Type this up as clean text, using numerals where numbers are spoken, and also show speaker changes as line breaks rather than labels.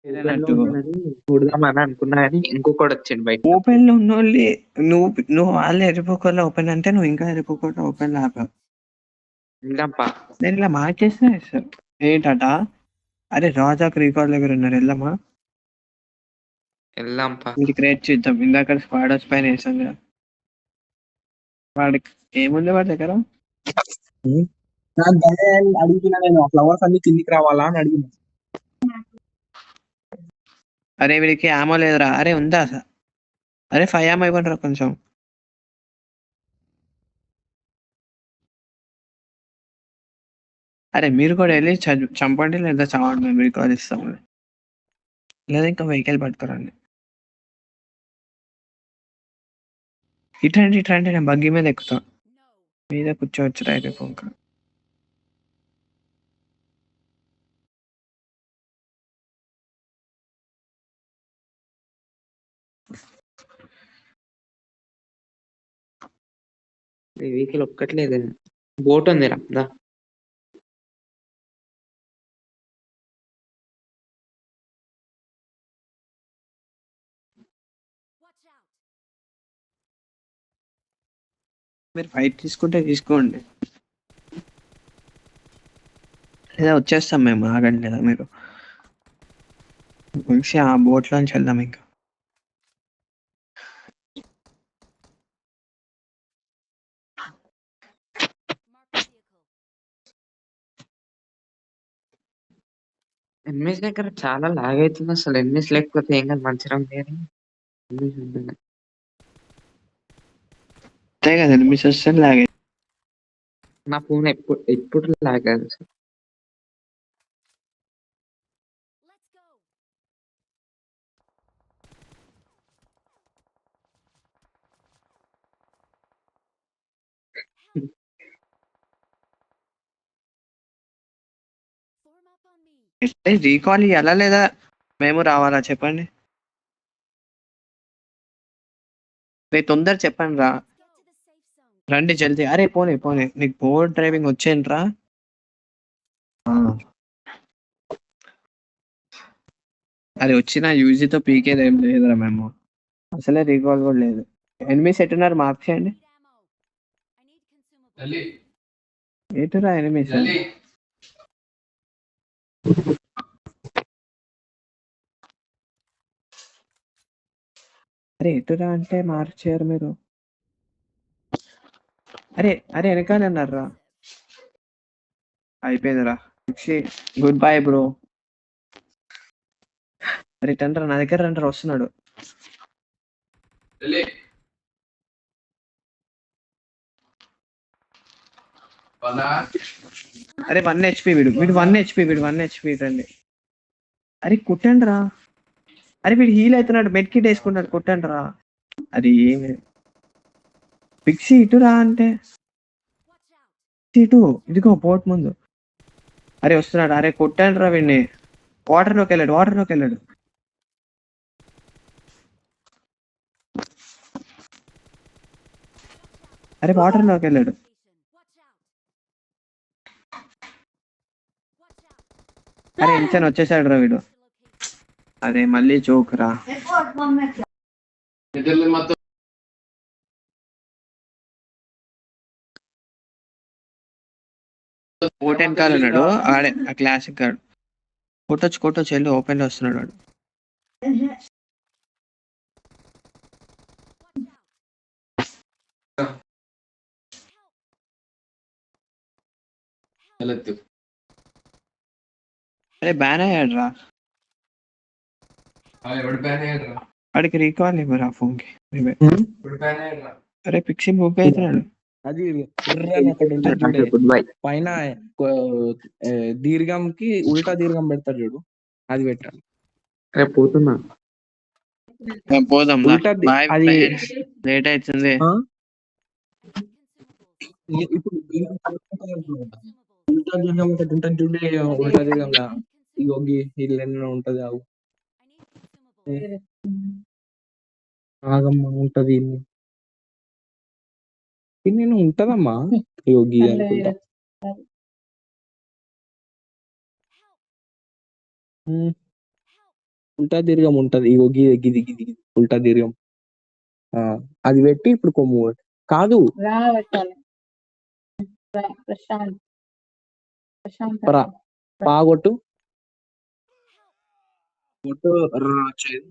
Open లో
ఏదన్నట్టు
ఉన్నదని చూడదామని అనుకున్నా కానీ ఇంకొకటి వచ్చిండు బయట.
ఓపెన్ లో ఉన్నోళ్ళి నువ్వు నువ్వు వాళ్ళు ఎరిపోకుండా ఓపెన్ అంటే నువ్వు ఇంకా ఎరిపోకుండా ఓపెన్ ఆపావు.
వెళ్దాంపా.
నేను ఇలా మార్చేసిన సార్ ఏంటట. అరే రాజాకు రికార్డ్ దగ్గర ఉన్నారు వెళ్దామా?
వెళ్దాంపా.
ఇది క్రియేట్ చేద్దాం. ఇందాక స్క్వాడర్స్ పైన వేసాం కదా. వాడికి ఏముంది వాడి దగ్గర?
నాకు గదే అడుగుతున్నా నేను, ఆ ఫ్లవర్స్ అన్ని కిందికి రావాలా అని అడిగిన.
అరే వీడికి ఆమో లేదురా. అరే ఉందా సార్? అరే 5 ఆమో ఇవ్వండి రా కొంచెం. అరే మీరు కూడా వెళ్ళి చంపండి లేదా చావండి, మేము రికార్డ్ ఇస్తాం. లేదా ఇంకా వెహికల్ పట్టుకురండి. ఇటండి నేను బగ్గి మీద ఎక్కుతా. మీద కూర్చోవచ్చు రైతు పొంక.
వెహికల్ ఒక్కట్లేదు. బోట్ ఉంది రా.
మీరు ఫైట్ తీసుకుంటే తీసుకోండి, లేదా వచ్చేస్తాం మేము. ఆగండి లేదా మీరు మంచి ఆ బోట్లోంచి వెళ్దాం. ఇంకా
ఎన్ఎస్ దగ్గర చాలా లాగ్ అవుతుంది అసలు. ఎన్ఎస్ లేకపోతే ఏం కాదు, మంచిగా లేదు. ఎన్ఎస్ ఉంటుంది.
అంతే కదండి, మీ సిస్టర్ లాగే.
నా ఫోన్ ఎప్పుడు లాగ్ కాదు అసలు.
రీకాల్ ఇవ్వాలా లేదా మేము రావాలా చెప్పండి? రే తొందర చెప్పండి రా. రండి జల్దీ. అరే పోనీ నీకు బోట్ డ్రైవింగ్ వచ్చేంట్రా? అది వచ్చిన యూజీతో పీకేది ఏం లేదురా. మేము అసలే రీకాల్ కూడా లేదు. ఎనిమిస్ ఎట్టున్నారు మార్క్ చేయండి. ఎటురా ఎనిమిస్? అరే ఎటురా అంటే మార్క్ చేయరు మీరు. అరే వెనకాల అన్నారా? అయిపోయిందిరా. Good bye bro. రిటర్న్ రా, నా దగ్గర రండి, వస్తున్నాడు. అరే 1 HP వీడు 1 HP రండి. అరే కుట్టండి రా. అరే వీడు హీల్ అవుతున్నాడు, మెడ్ కిట్ వేసుకున్నాడు, కుట్టండి రా. అది ఏమి పిక్సీ ఇటురా అంటే ఇటు, ఇదిగో బోట్ ముందు. అరే వస్తున్నాడు. అరే కొట్టండి రా వీడిని. వాటర్లోకి వెళ్ళాడు. అరే వాటర్లోకి వెళ్ళాడు. అరే ఇంచని వచ్చేసాడు రా వీడు. అదే మళ్ళీ జోక్ రా. బోట్ వెనకాల ఉన్నాడు ఆడే, ఆ క్లాసిక్ గాడు. కొట్టొచ్చు వెళ్ళి ఓపెన్ లో వస్తున్నాడు వాడు. అరే బ్యాన్ అయ్యాడు రా. వాడికి రీకాల్ ఇవ్వరా ఫోన్ కి. అరే పిక్సీ బుక్ అవుతున్నాడు.
అది అని ఒకటి ఉంటుంది చూడే, పైన దీర్ఘంకి ఉల్టా దీర్ఘం పెడతారు చూడు, అది పెట్టాలి.
రేపు పోతున్నా.
పోదాం
అది
లేట్ అవుతుంది.
ఇప్పుడు ఉల్టా దీర్ఘం ఒకటి ఉంటుంది చూడే, ఉల్టా దీర్ఘంలా యోగి ఇల్లు ఎన్నో ఉంటది. ఆగమ్మా ఉంటది, నేను ఉంటదమ్మా యోగి అనుకుంటా. ఉల్టా దీర్ఘం ఉంటది ఇగో గిది గిది గిది గిది. ఉల్టా దీర్ఘం అది పెట్టి ఇప్పుడు కొమ్ము కాదు
రా పెట్టాలి. ప్రశాంత్ ప్రశాంత్
ప్రా పాగొట్టు కొట్టు వచ్చేది